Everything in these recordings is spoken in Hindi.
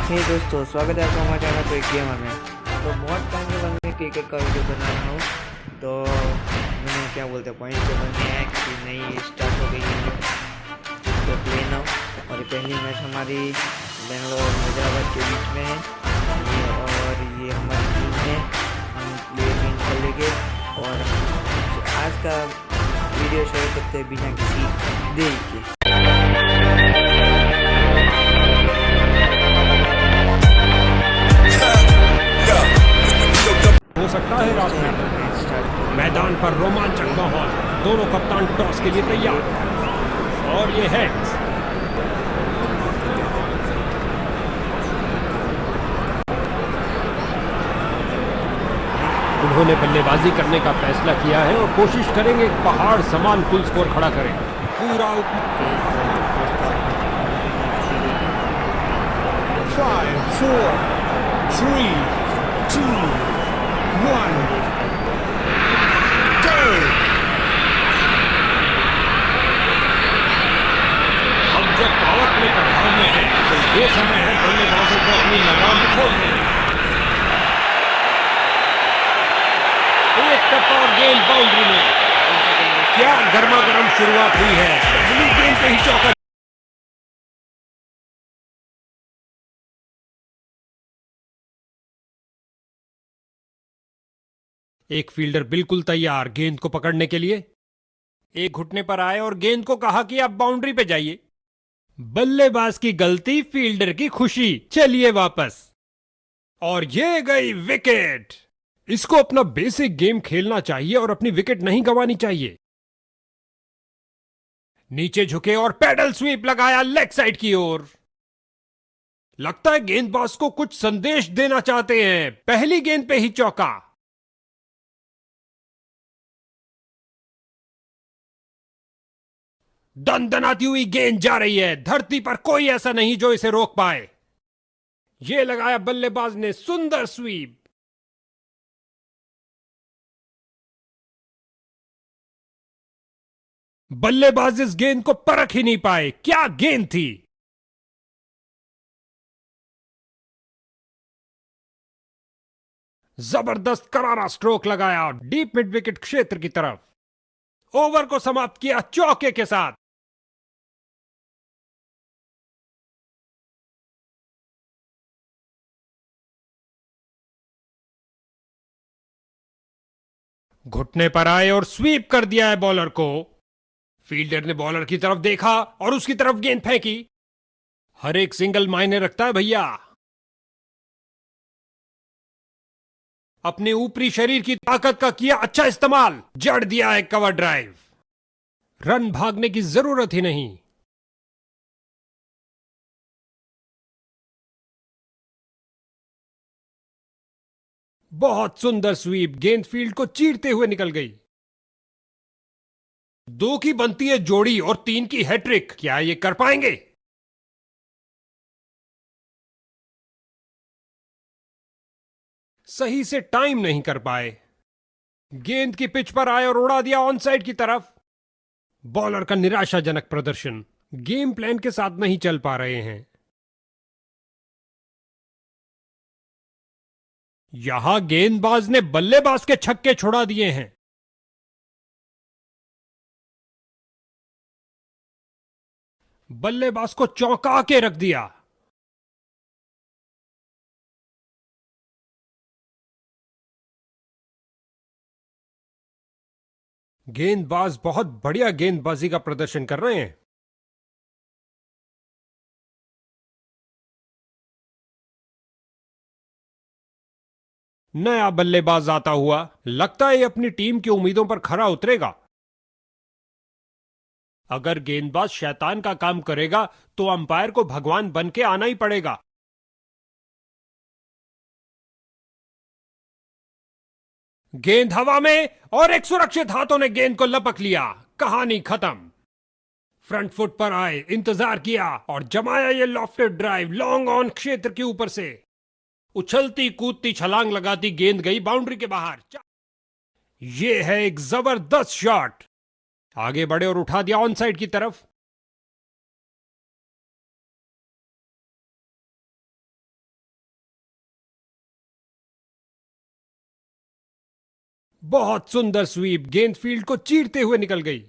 हे दोस्तों, स्वागत है आपका हमारे चैनल पे गेमर में। तो बहुत टाइम के बाद मैं क्रिकेट का वीडियो बना रहा हूँ। तो मैंने क्या बोलते हैं पॉइंट टेबल में है कि नई स्टार्ट हो गई है तो प्ले नाउ। और पहली मैच हमारी बेंगलोर और हैदराबाद के बीच में है ये हमारी टीम है। हम प्ले चेंज कर लेंगे और आज का वीडियो शुरू करते हैं बिना किसी देरी के। हो सकता है रात में मैदान पर रोमांचक माहौल। दोनों कप्तान टॉस के लिए तैयार और ये हेड्स। उन्होंने बल्लेबाजी करने का फैसला किया है और कोशिश करेंगे पहाड़ समान कुल स्कोर खड़ा करें। पूरा 5, 4, 3, 2, 1, go! अब जब पावर प्ले का भाव में है तो ये समय है बल्लेबाजों को अपनी लगाम खोलने। एक टप्पा और गेंद बाउंड्री में। क्या गर्मा गर्म शुरुआत हुई है। पहली गेंद पे ही चौका। एक फील्डर बिल्कुल तैयार गेंद को पकड़ने के लिए। एक घुटने पर आए और गेंद को कहा कि आप बाउंड्री पे जाइए। बल्लेबाज की गलती, फील्डर की खुशी। चलिए वापस। और ये गई विकेट। इसको अपना बेसिक गेम खेलना चाहिए और अपनी विकेट नहीं गंवानी चाहिए। नीचे झुके और पैडल स्वीप लगाया लेग साइड की ओर। लगता है गेंदबाज को कुछ संदेश देना चाहते हैं। पहली गेंद पे ही चौका। दनदनाती हुई गेंद जा रही है। धरती पर कोई ऐसा नहीं जो इसे रोक पाए। यह लगाया बल्लेबाज ने सुंदर स्वीप। बल्लेबाज इस गेंद को परख ही नहीं पाए। क्या गेंद थी। जबरदस्त करारा स्ट्रोक लगाया डीप मिड विकेट क्षेत्र की तरफ। ओवर को समाप्त किया चौके के साथ। घुटने पर आए और स्वीप कर दिया है बॉलर को। फील्डर ने बॉलर की तरफ देखा और उसकी तरफ गेंद फेंकी। हर एक सिंगल मायने रखता है भैया। अपने ऊपरी शरीर की ताकत का किया अच्छा इस्तेमाल। जड़ दिया है कवर ड्राइव। रन भागने की जरूरत ही नहीं। बहुत सुंदर स्वीप। गेंद फील्ड को चीरते हुए निकल गई। 2 की बनती है जोड़ी और 3 की हैट्रिक। क्या ये कर पाएंगे। सही से टाइम नहीं कर पाए। गेंद की पिच पर आए और उड़ा दिया ऑन साइड की तरफ। बॉलर का निराशाजनक प्रदर्शन। गेम प्लान के साथ नहीं चल पा रहे हैं। यहां गेंदबाज ने बल्लेबाज के छक्के छुड़ा दिए हैं। बल्लेबाज को चौंका के रख दिया। गेंदबाज बहुत बढ़िया गेंदबाजी का प्रदर्शन कर रहे हैं। नया बल्लेबाज आता हुआ। लगता है ये अपनी टीम की उम्मीदों पर खरा उतरेगा। अगर गेंदबाज शैतान का काम करेगा तो अंपायर को भगवान बन के आना ही पड़ेगा। गेंद हवा में और एक सुरक्षित हाथों ने गेंद को लपक लिया। कहानी खत्म। फ्रंट फुट पर आए, इंतजार किया और जमाया ये लॉफ्टेड ड्राइव लॉन्ग ऑन क्षेत्र के ऊपर से। उछलती कूदती छलांग लगाती गेंद गई बाउंड्री के बाहर। यह है एक जबरदस्त शॉट। आगे बढ़े और उठा दिया ऑन साइड की तरफ। बहुत सुंदर स्वीप, गेंद फील्ड को चीरते हुए निकल गई।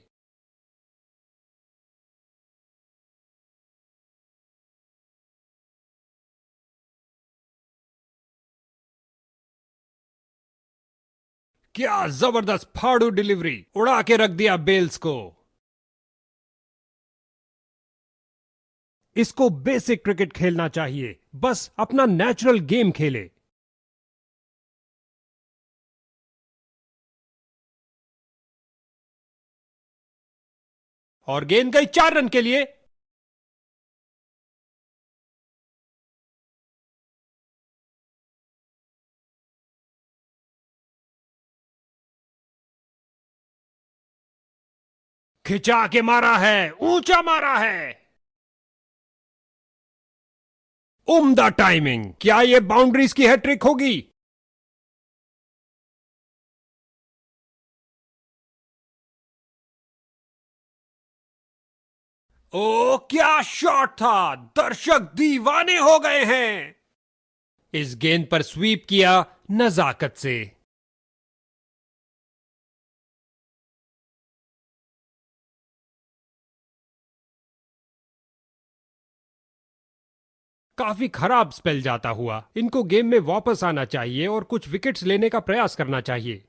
क्या जबरदस्त फाड़ू डिलीवरी, उड़ा के रख दिया बेल्स को। इसको बेसिक क्रिकेट खेलना चाहिए, बस अपना नेचुरल गेम खेले। और गेंद गई 4 रन के लिए। खिंचा के मारा है, ऊंचा मारा है। उम्दा टाइमिंग, क्या यह बाउंड्रीज की हैट्रिक होगी? ओ क्या शॉट था, दर्शक दीवाने हो गए हैं। इस गेंद पर स्वीप किया नजाकत से। काफी खराब स्पेल जाता हुआ, इनको गेम में वापस आना चाहिए और कुछ विकेट्स लेने का प्रयास करना चाहिए।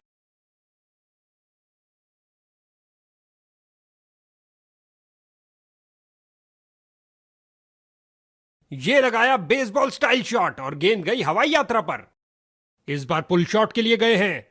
ये लगाया बेसबॉल स्टाइल शॉट और गेंद गई हवाई यात्रा पर। इस बार पुल शॉट के लिए गए हैं।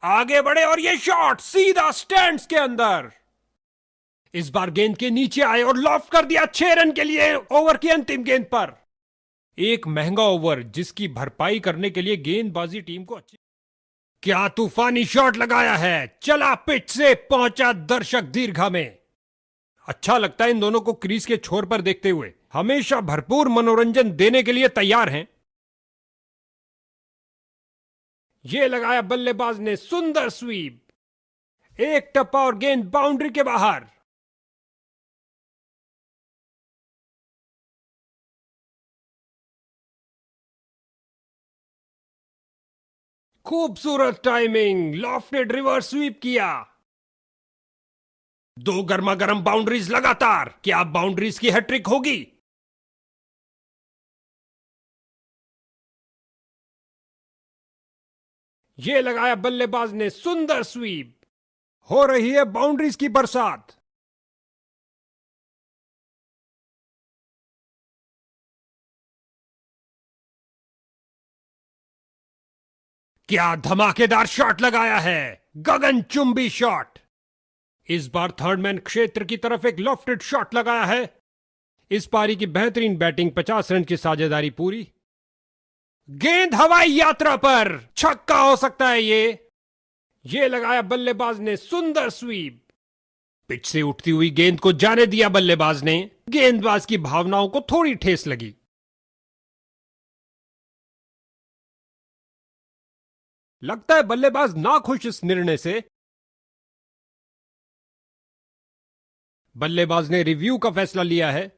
आगे बढ़े और ये शॉट सीधा स्टैंड्स के अंदर। इस बार गेंद के नीचे आए और लॉफ्ट कर दिया 6 रन के लिए ओवर की अंतिम गेंद पर। एक महंगा ओवर जिसकी भरपाई करने के लिए गेंदबाजी टीम को अच्छी। क्या तूफानी शॉट लगाया है, चला पिच से, पहुंचा दर्शक दीर्घा में। अच्छा लगता है इन दोनों को क्रीज के छोर पर देखते हुए, हमेशा भरपूर मनोरंजन देने के लिए तैयार हैं। यह लगाया बल्लेबाज ने सुंदर स्वीप, एक टप्पा और गेंद बाउंड्री के बाहर। खूबसूरत टाइमिंग, लॉफ्टेड रिवर्स स्वीप किया। 2 गर्मा गर्म बाउंड्रीज लगातार, क्या बाउंड्रीज की हैट्रिक होगी? यह लगाया बल्लेबाज ने सुंदर स्वीप, हो रही है बाउंड्रीज की बरसात। क्या धमाकेदार शॉट लगाया है, गगनचुंबी शॉट। इस बार थर्ड मैन क्षेत्र की तरफ एक लॉफ्टेड शॉट लगाया है। इस पारी की बेहतरीन बैटिंग, 50 रन की साझेदारी पूरी। गेंद हवाई यात्रा पर, छक्का हो सकता है ये लगाया बल्लेबाज ने सुंदर स्वीप। पिच से उठती हुई गेंद को जाने दिया बल्लेबाज ने, गेंदबाज की भावनाओं को थोड़ी ठेस लगी। लगता है बल्लेबाज नाखुश इस निर्णय से। बल्लेबाज ने रिव्यू का फैसला लिया है।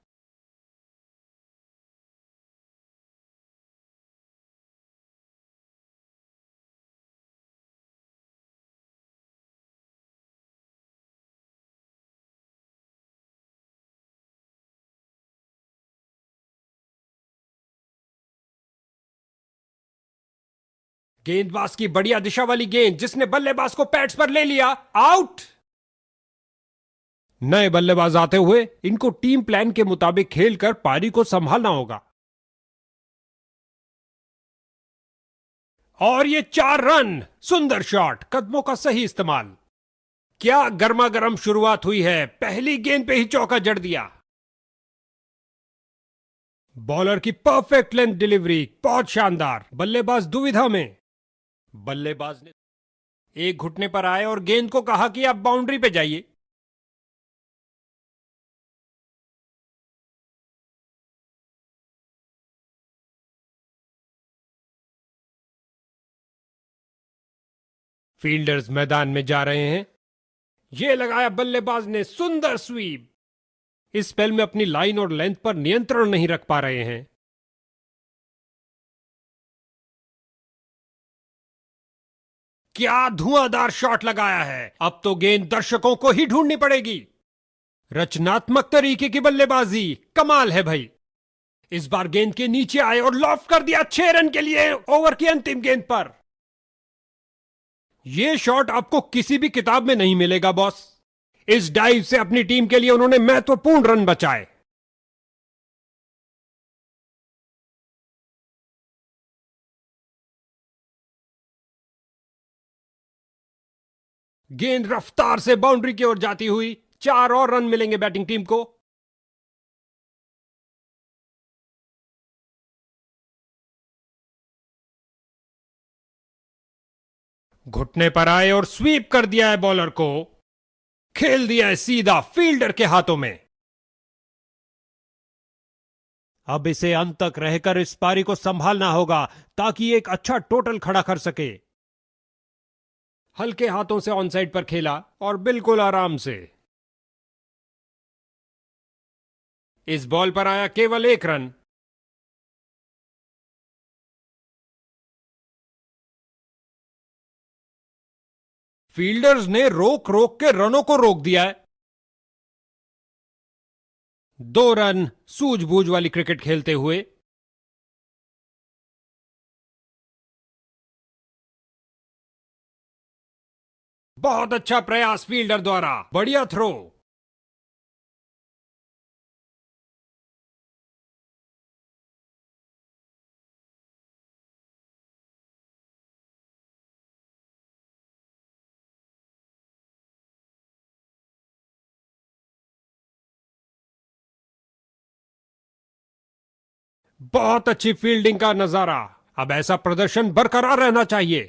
गेंदबाज की बढ़िया दिशा वाली गेंद, जिसने बल्लेबाज को पैड्स पर ले लिया, आउट। नए बल्लेबाज आते हुए इनको टीम प्लान के मुताबिक खेलकर पारी को संभालना होगा। और ये 4 रन, सुंदर शॉट, कदमों का सही इस्तेमाल। क्या गर्मा गर्म शुरुआत हुई है, पहली गेंद पे ही चौका जड़ दिया। बॉलर की परफेक्ट लेंथ डिलीवरी, बहुत शानदार। बल्लेबाज दुविधा में। बल्लेबाज ने एक घुटने पर आए और गेंद को कहा कि आप बाउंड्री पे जाइए। फील्डर्स मैदान में जा रहे हैं। ये लगाया बल्लेबाज ने सुंदर स्वीप। इस स्पेल में अपनी लाइन और लेंथ पर नियंत्रण नहीं रख पा रहे हैं। क्या धुआंधार शॉट लगाया है। अब तो गेंद दर्शकों को ही ढूंढनी पड़ेगी। रचनात्मक तरीके की बल्लेबाजी, कमाल है भाई। इस बार गेंद के नीचे आए और लॉफ्ट कर दिया 6 रन के लिए ओवर की अंतिम गेंद पर। यह शॉट आपको किसी भी किताब में नहीं मिलेगा बॉस। इस डाइव से अपनी टीम के लिए उन्होंने महत्वपूर्ण रन बचाए। गेंद रफ्तार से बाउंड्री की ओर जाती हुई 4 और रन मिलेंगे बैटिंग टीम को। घुटने पर आए और स्वीप कर दिया है बॉलर को। खेल दिया है सीधा फील्डर के हाथों में। अब इसे अंत तक रहकर इस पारी को संभालना होगा ताकि एक अच्छा टोटल खड़ा कर सके। हल्के हाथों से ऑन साइड पर खेला और बिल्कुल आराम से। इस बॉल पर आया केवल 1 रन। फील्डर्स ने रोक रोक के रनों को रोक दिया है। 2 रन सूझबूझ वाली क्रिकेट खेलते हुए। बहुत अच्छा प्रयास फील्डर द्वारा, बढ़िया थ्रो। बहुत अच्छी फील्डिंग का नजारा। अब ऐसा प्रदर्शन बरकरार रहना चाहिए।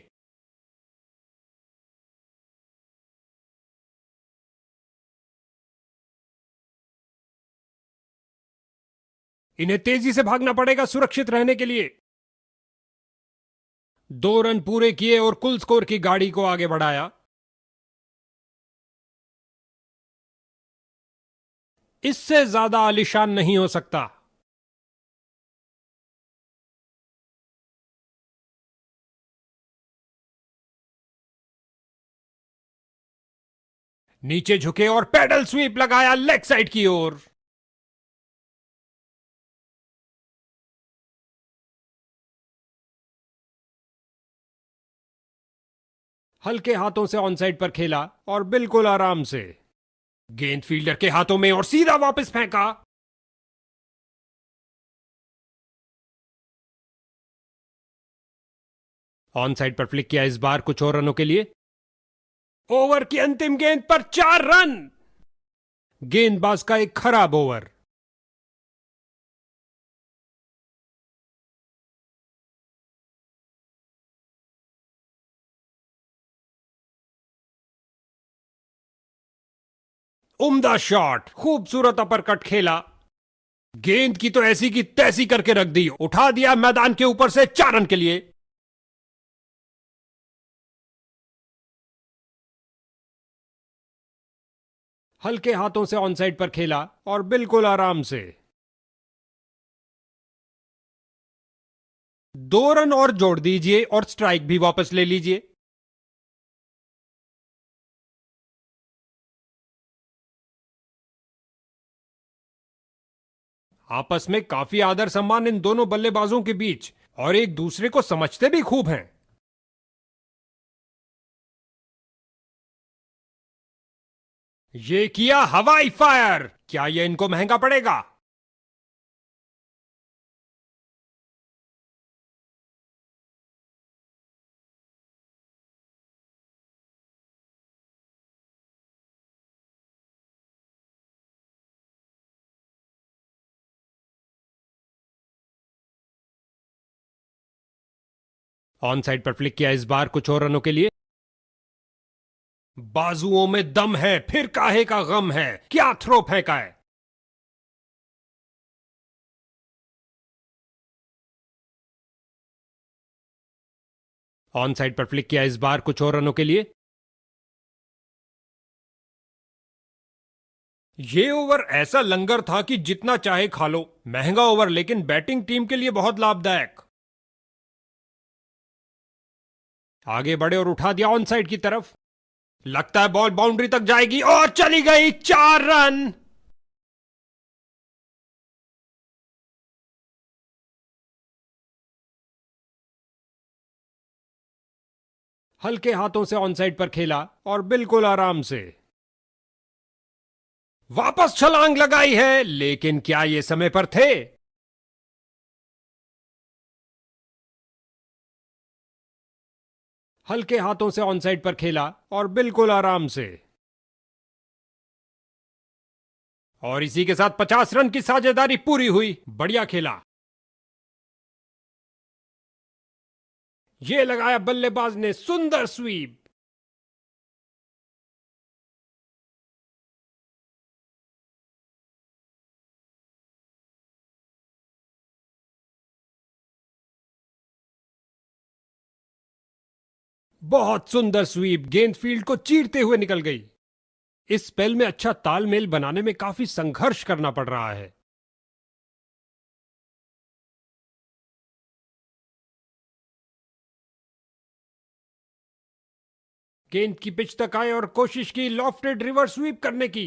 इन्हें तेजी से भागना पड़ेगा सुरक्षित रहने के लिए। 2 रन पूरे किए और कुल स्कोर की गाड़ी को आगे बढ़ाया। इससे ज्यादा आलीशान नहीं हो सकता। नीचे झुके और पैडल स्वीप लगाया लेग साइड की ओर। हल्के हाथों से ऑन साइड पर खेला और बिल्कुल आराम से। गेंद फील्डर के हाथों में और सीधा वापस फेंका। ऑन साइड पर फ्लिक किया इस बार कुछ और रनों के लिए। ओवर की अंतिम गेंद पर 4 रन। गेंदबाज का एक खराब ओवर। उम्दा शॉट, खूबसूरत अपरकट खेला। गेंद की तो ऐसी की तैसी करके रख दी, उठा दिया मैदान के ऊपर से 4 रन के लिए। हल्के हाथों से ऑन साइड पर खेला और बिल्कुल आराम से। 2 रन और जोड़ दीजिए और स्ट्राइक भी वापस ले लीजिए। आपस में काफी आदर सम्मान इन दोनों बल्लेबाजों के बीच, और एक दूसरे को समझते भी खूब हैं। ये किया हवाई फायर। क्या ये इनको महंगा पड़ेगा? ऑन साइड पर फ्लिक किया इस बार कुछ और रनों के लिए। बाजुओं में दम है, फिर काहे का गम है। क्या थ्रो फेंका है। ऑन साइड पर फ्लिक किया इस बार कुछ और रनों के लिए। ये ओवर ऐसा लंगर था कि जितना चाहे खा लो। महंगा ओवर लेकिन बैटिंग टीम के लिए बहुत लाभदायक। आगे बढ़े और उठा दिया ऑन साइड की तरफ। लगता है बॉल बाउंड्री तक जाएगी और चली गई। 4 रन। हल्के हाथों से ऑन साइड पर खेला और बिल्कुल आराम से वापस छलांग लगाई है, लेकिन क्या ये समय पर थे? हल्के हाथों से ऑन साइड पर खेला और बिल्कुल आराम से, और इसी के साथ 50 रन की साझेदारी पूरी हुई। बढ़िया खेला। यह लगाया बल्लेबाज ने सुंदर स्वीप। बहुत सुंदर स्वीप, गेंद फील्ड को चीरते हुए निकल गई। इस स्पेल में अच्छा तालमेल बनाने में काफी संघर्ष करना पड़ रहा है। गेंद की पिच तक आए और कोशिश की लॉफ्टेड रिवर्स स्वीप करने की।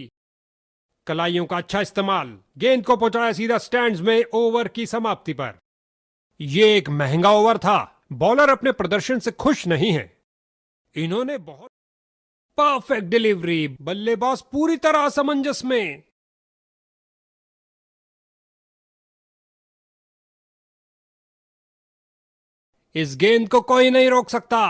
कलाइयों का अच्छा इस्तेमाल, गेंद को पहुंचाया सीधा स्टैंड्स में ओवर की समाप्ति पर। यह एक महंगा ओवर था। बॉलर अपने प्रदर्शन से खुश नहीं है। इन्होंने बहुत परफेक्ट डिलीवरी, बल्लेबाज पूरी तरह असमंजस में। इस गेंद को कोई नहीं रोक सकता।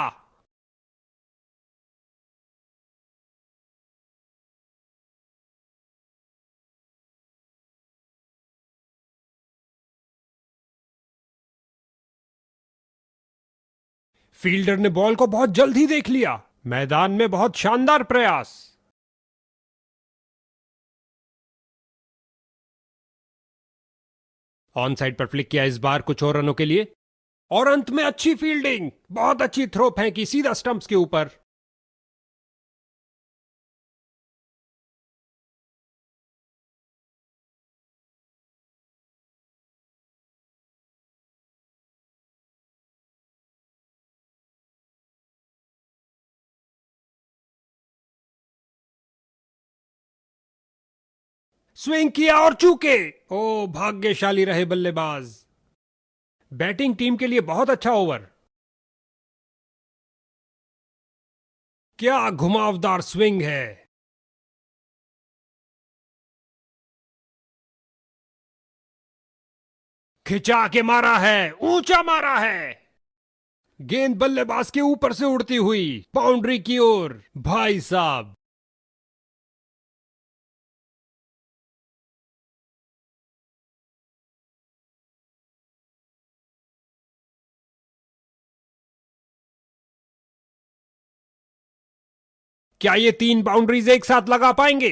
फील्डर ने बॉल को बहुत जल्द ही देख लिया। मैदान में बहुत शानदार प्रयास। ऑन साइड पर फ्लिक किया इस बार कुछ और रनों के लिए, और अंत में अच्छी फील्डिंग, बहुत अच्छी थ्रो फेंकी सीधा स्टंप्स के ऊपर। स्विंग किया और चूके। ओ, भाग्यशाली रहे बल्लेबाज। बैटिंग टीम के लिए बहुत अच्छा ओवर। क्या घुमावदार स्विंग है। खिंचा के मारा है, ऊंचा मारा है। गेंद बल्लेबाज के ऊपर से उड़ती हुई बाउंड्री की ओर। भाई साहब, क्या ये 3 बाउंड्रीज एक साथ लगा पाएंगे?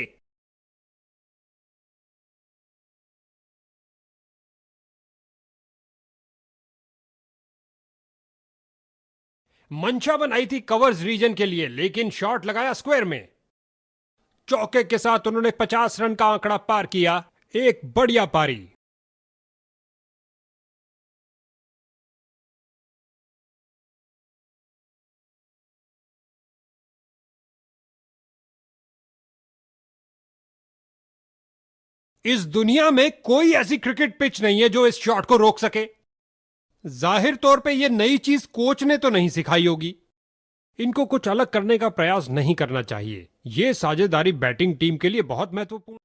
मंशा बनाई थी कवर्स रीजन के लिए, लेकिन शॉट लगाया स्क्वायर में। चौके के साथ उन्होंने 50 रन का आंकड़ा पार किया। एक बढ़िया पारी। इस दुनिया में कोई ऐसी क्रिकेट पिच नहीं है जो इस शॉट को रोक सके। जाहिर तौर पे यह नई चीज कोच ने तो नहीं सिखाई होगी। इनको कुछ अलग करने का प्रयास नहीं करना चाहिए। यह साझेदारी बैटिंग टीम के लिए बहुत महत्वपूर्ण।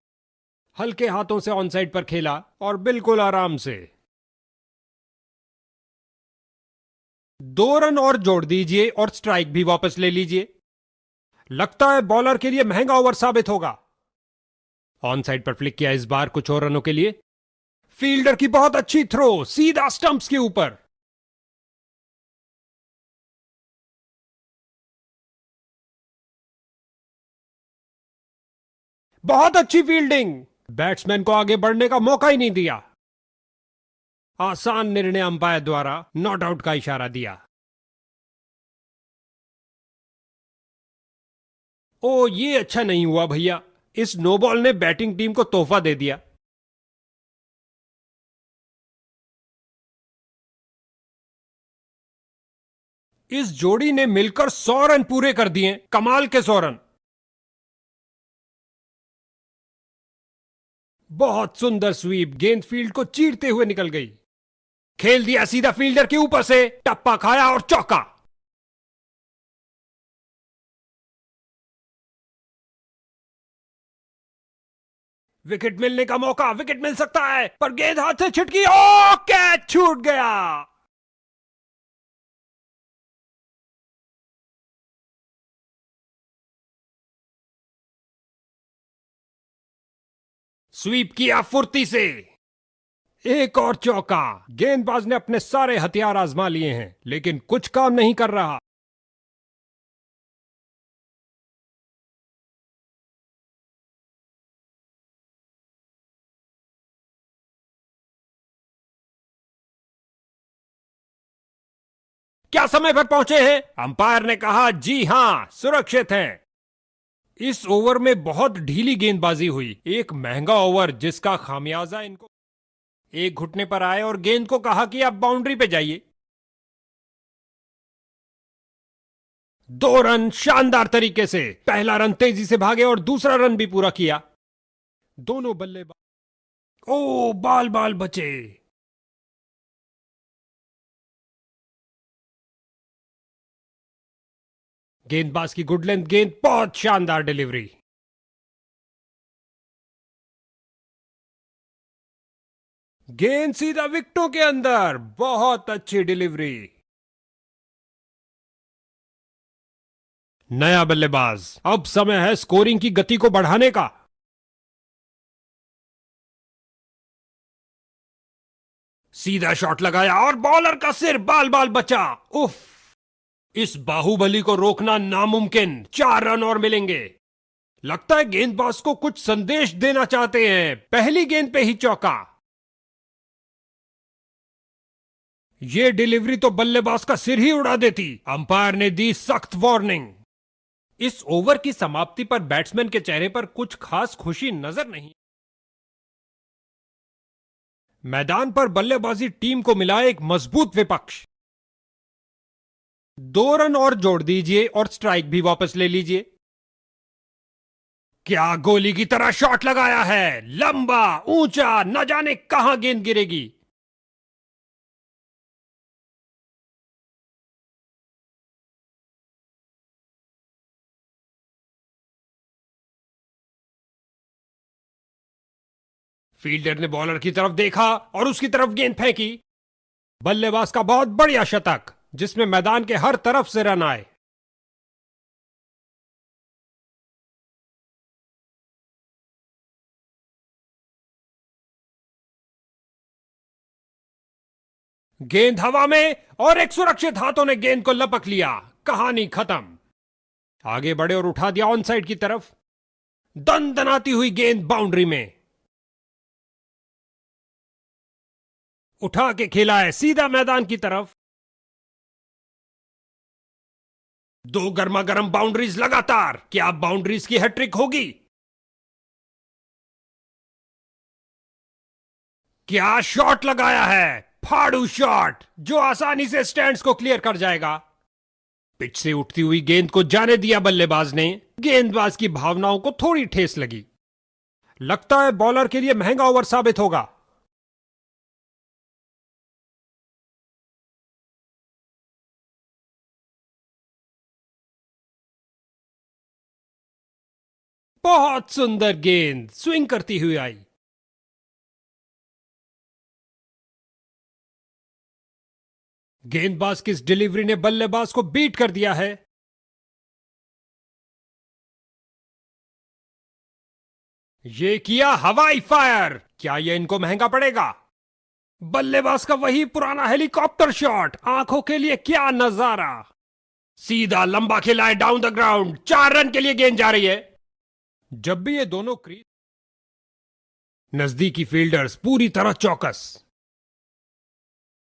हल्के हाथों से ऑन साइड पर खेला और बिल्कुल आराम से। 2 रन और जोड़ दीजिए और स्ट्राइक भी वापस ले लीजिए। लगता है बॉलर के लिए महंगा ओवर साबित होगा। ऑन साइड पर फ्लिक किया इस बार कुछ और रनों के लिए। फील्डर की बहुत अच्छी थ्रो सीधा स्टंप्स के ऊपर। बहुत अच्छी फील्डिंग, बैट्समैन को आगे बढ़ने का मौका ही नहीं दिया। आसान निर्णय अंपायर द्वारा नॉट आउट का इशारा दिया। ओ ये अच्छा नहीं हुआ भैया, इस नो बॉल ने बैटिंग टीम को तोहफा दे दिया। इस जोड़ी ने मिलकर 100 रन पूरे कर दिए, कमाल के 100 रन। बहुत सुंदर स्वीप, गेंद फील्ड को चीरते हुए निकल गई। खेल दिया सीधा फील्डर के ऊपर से, टप्पा खाया और चौका। विकेट मिलने का मौका, विकेट मिल सकता है, पर गेंद हाथ से छिटकी, ओ कैच छूट गया। स्वीप किया फुर्ती से, एक और चौका। गेंदबाज ने अपने सारे हथियार आजमा लिए हैं, लेकिन कुछ काम नहीं कर रहा। क्या समय पर पहुंचे हैं? अंपायर ने कहा जी हां, सुरक्षित हैं। इस ओवर में बहुत ढीली गेंदबाजी हुई, एक महंगा ओवर जिसका खामियाजा इनको। एक घुटने पर आए और गेंद को कहा कि आप बाउंड्री पे जाइए। 2 रन शानदार तरीके से, पहला रन तेजी से भागे और दूसरा रन भी पूरा किया। दोनों बल्लेबाज, ओ बाल बाल बचे। गेंदबाज की गुड लेंथ गेंद, बहुत शानदार डिलीवरी। गेंद सीधा विकेटों के अंदर, बहुत अच्छी डिलीवरी। नया बल्लेबाज, अब समय है स्कोरिंग की गति को बढ़ाने का। सीधा शॉट लगाया और बॉलर का सिर बाल बाल बचा। उफ, इस बाहुबली को रोकना नामुमकिन। 4 रन और मिलेंगे। लगता है गेंदबाज को कुछ संदेश देना चाहते हैं। पहली गेंद पे ही चौका। यह डिलीवरी तो बल्लेबाज का सिर ही उड़ा देती। अंपायर ने दी सख्त वार्निंग। इस ओवर की समाप्ति पर बैट्समैन के चेहरे पर कुछ खास खुशी नजर नहीं। मैदान पर बल्लेबाजी टीम को मिला एक मजबूत विपक्ष। 2 रन और जोड़ दीजिए और स्ट्राइक भी वापस ले लीजिए। क्या गोली की तरह शॉट लगाया है, लंबा ऊंचा, न जाने कहां गेंद गिरेगी। फील्डर ने बॉलर की तरफ देखा और उसकी तरफ गेंद फेंकी। बल्लेबाज का बहुत बढ़िया शतक, जिसमें मैदान के हर तरफ से रन आए। गेंद हवा में और एक सुरक्षित हाथों ने गेंद को लपक लिया। कहानी खत्म। आगे बढ़े और उठा दिया ऑन साइड की तरफ। दनदनाती हुई गेंद बाउंड्री में। उठा के खेला है सीधा मैदान की तरफ। 2 गर्मा गर्म बाउंड्रीज लगातार। क्या बाउंड्रीज की हैट्रिक होगी? क्या शॉट लगाया है, फाड़ू शॉट, जो आसानी से स्टैंड्स को क्लियर कर जाएगा। पिच से उठती हुई गेंद को जाने दिया बल्लेबाज ने। गेंदबाज की भावनाओं को थोड़ी ठेस लगी। लगता है बॉलर के लिए महंगा ओवर साबित होगा। बहुत सुंदर गेंद स्विंग करती हुई आई। गेंदबाज की इस डिलीवरी ने बल्लेबाज को बीट कर दिया है। ये किया हवाई फायर। क्या यह इनको महंगा पड़ेगा? बल्लेबाज का वही पुराना हेलीकॉप्टर शॉट, आंखों के लिए क्या नजारा। सीधा लंबा खिलाए डाउन द ग्राउंड। 4 रन के लिए गेंद जा रही है। जब भी ये दोनों क्रीज, नजदीकी फील्डर्स पूरी तरह चौकस।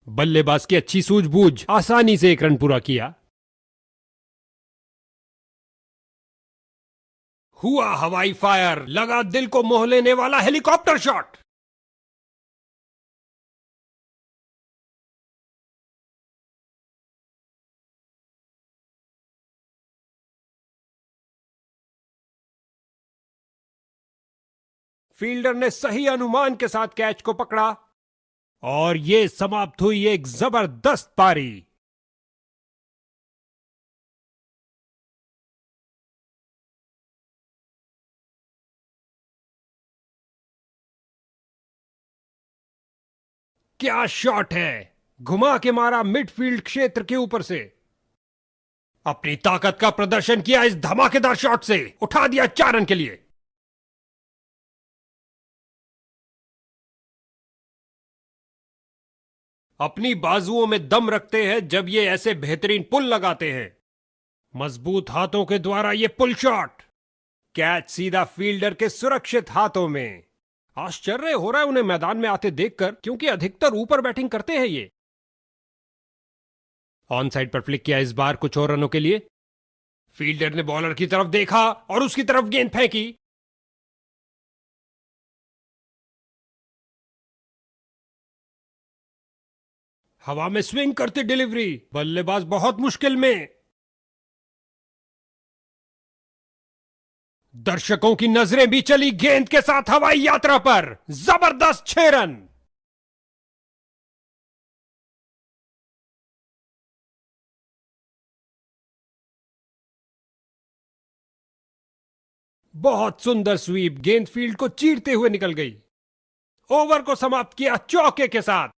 बल्लेबाज की अच्छी सूझबूझ, आसानी से 1 रन पूरा किया। हुआ हवाई फायर, लगा दिल को मोह लेने वाला हेलीकॉप्टर शॉट। फील्डर ने सही अनुमान के साथ कैच को पकड़ा और यह समाप्त हुई एक जबरदस्त पारी। क्या शॉट है, घुमा के मारा मिडफील्ड क्षेत्र के ऊपर से। अपनी ताकत का प्रदर्शन किया इस धमाकेदार शॉट से, उठा दिया 4 रन के लिए। अपनी बाजुओं में दम रखते हैं जब ये ऐसे बेहतरीन पुल लगाते हैं। मजबूत हाथों के द्वारा ये पुल शॉट, कैच सीधा फील्डर के सुरक्षित हाथों में। आश्चर्य हो रहा है उन्हें मैदान में आते देखकर, क्योंकि अधिकतर ऊपर बैटिंग करते हैं ये। ऑन साइड पर फ्लिक किया इस बार कुछ और रनों के लिए। फील्डर ने बॉलर की तरफ देखा और उसकी तरफ गेंद फेंकी। हवा में स्विंग करती डिलीवरी, बल्लेबाज बहुत मुश्किल में। दर्शकों की नजरें भी चली गेंद के साथ हवाई यात्रा पर। जबरदस्त 6 रन। बहुत सुंदर स्वीप, गेंद फील्ड को चीरते हुए निकल गई। ओवर को समाप्त किया चौके के साथ।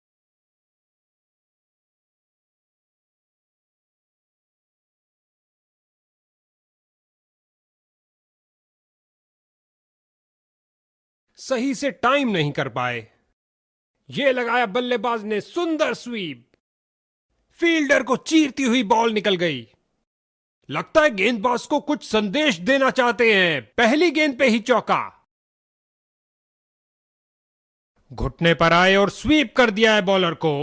सही से टाइम नहीं कर पाए। यह लगाया बल्लेबाज ने सुंदर स्वीप, फील्डर को चीरती हुई बॉल निकल गई। लगता है गेंदबाज को कुछ संदेश देना चाहते हैं। पहली गेंद पे ही चौका। घुटने पर आए और स्वीप कर दिया है बॉलर को।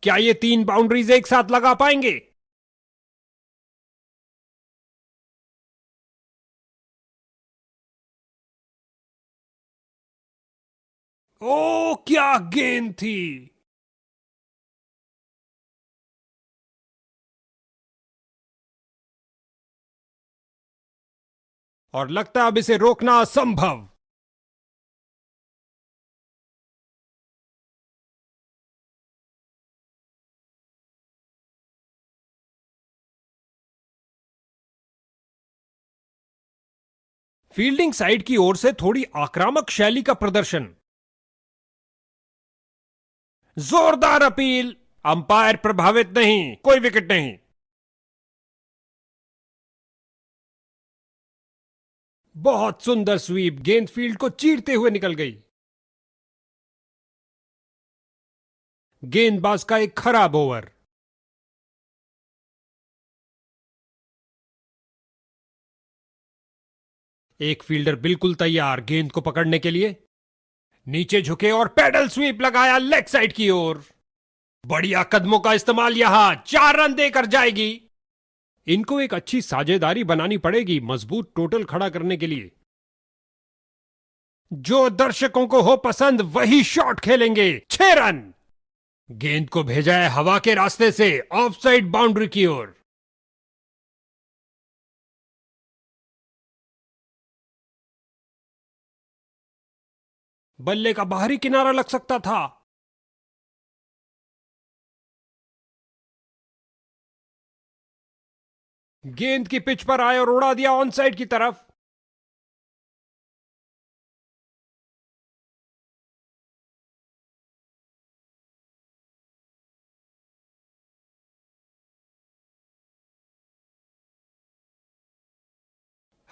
क्या ये 3 बाउंड्रीज एक साथ लगा पाएंगे? ओ क्या गेंद थी। और लगता है अब इसे रोकना असंभव। फील्डिंग साइड की ओर से थोड़ी आक्रामक शैली का प्रदर्शन। जोरदार अपील, अंपायर प्रभावित नहीं, कोई विकेट नहीं। बहुत सुंदर स्वीप, गेंद फील्ड को चीरते हुए निकल गई। गेंदबाज का एक खराब ओवर। एक फील्डर बिल्कुल तैयार गेंद को पकड़ने के लिए। नीचे झुके और पैडल स्वीप लगाया लेग साइड की ओर। बढ़िया कदमों का इस्तेमाल, यहां 4 रन देकर जाएगी। इनको एक अच्छी साझेदारी बनानी पड़ेगी मजबूत टोटल खड़ा करने के लिए। जो दर्शकों को हो पसंद वही शॉट खेलेंगे। 6 रन। गेंद को भेजा है हवा के रास्ते से ऑफ साइड बाउंड्री की ओर। बल्ले का बाहरी किनारा लग सकता था। गेंद की पिच पर आए और उड़ा दिया ऑन साइड की तरफ।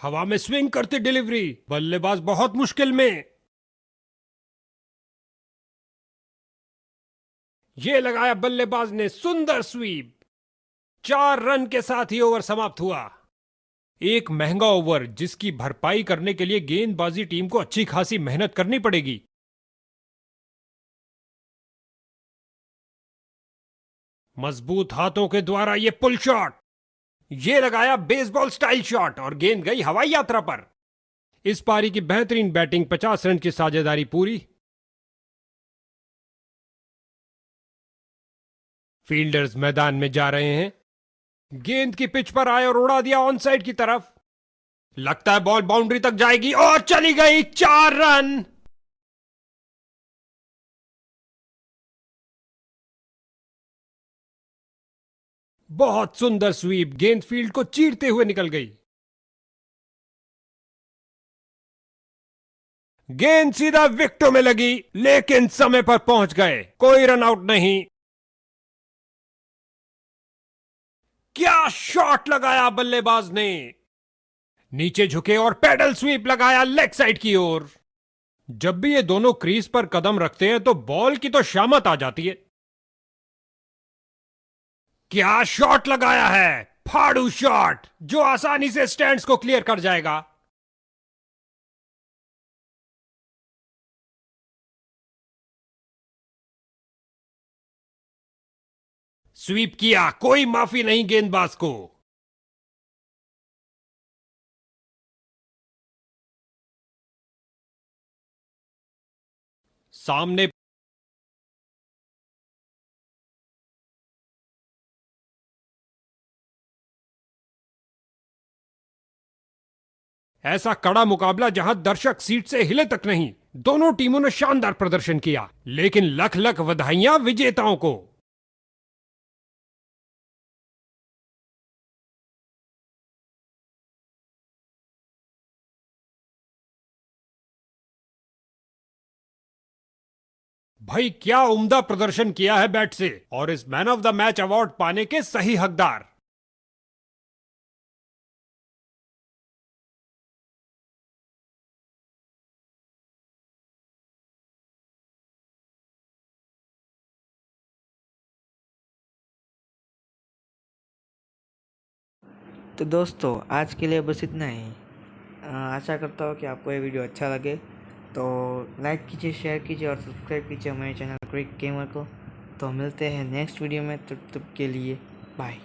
हवा में स्विंग करती डिलीवरी, बल्लेबाज बहुत मुश्किल में। यह लगाया बल्लेबाज ने सुंदर स्वीप। 4 रन के साथ ही ओवर समाप्त हुआ। एक महंगा ओवर जिसकी भरपाई करने के लिए गेंदबाजी टीम को अच्छी खासी मेहनत करनी पड़ेगी। मजबूत हाथों के द्वारा यह पुल शॉट, ये लगाया बेसबॉल स्टाइल शॉट और गेंद गई हवाई यात्रा पर। इस पारी की बेहतरीन बैटिंग, 50 रन की साझेदारी पूरी। फील्डर्स मैदान में जा रहे हैं। गेंद की पिच पर आए और उड़ा दिया ऑन साइड की तरफ। लगता है बॉल बाउंड्री तक जाएगी और चली गई, 4 रन। बहुत सुंदर स्वीप, गेंद फील्ड को चीरते हुए निकल गई। गेंद सीधा विकेटों में लगी, लेकिन समय पर पहुंच गए, कोई रन आउट नहीं। क्या शॉट लगाया बल्लेबाज ने, नीचे झुके और पैडल स्वीप लगाया लेग साइड की ओर। जब भी ये दोनों क्रीज पर कदम रखते हैं तो बॉल की तो शामत आ जाती है। क्या शॉट लगाया है, फाड़ू शॉट जो आसानी से स्टैंड्स को क्लियर कर जाएगा। स्वीप किया, कोई माफी नहीं गेंदबाज को। सामने ऐसा कड़ा मुकाबला जहां दर्शक सीट से हिले तक नहीं। दोनों टीमों ने शानदार प्रदर्शन किया, लेकिन लख लख बधाइयां विजेताओं को। भाई क्या उम्दा प्रदर्शन किया है बैट से, और इस man of the match award पाने के सही हकदार। तो दोस्तों आज के लिए बस इतना ही। आशा करता हूँ कि आपको ये वीडियो अच्छा लगे, तो लाइक कीजिए, शेयर कीजिए और सब्सक्राइब कीजिए हमारे चैनल क्रिक गेमर को। तो मिलते हैं नेक्स्ट वीडियो में, तब के लिए बाय।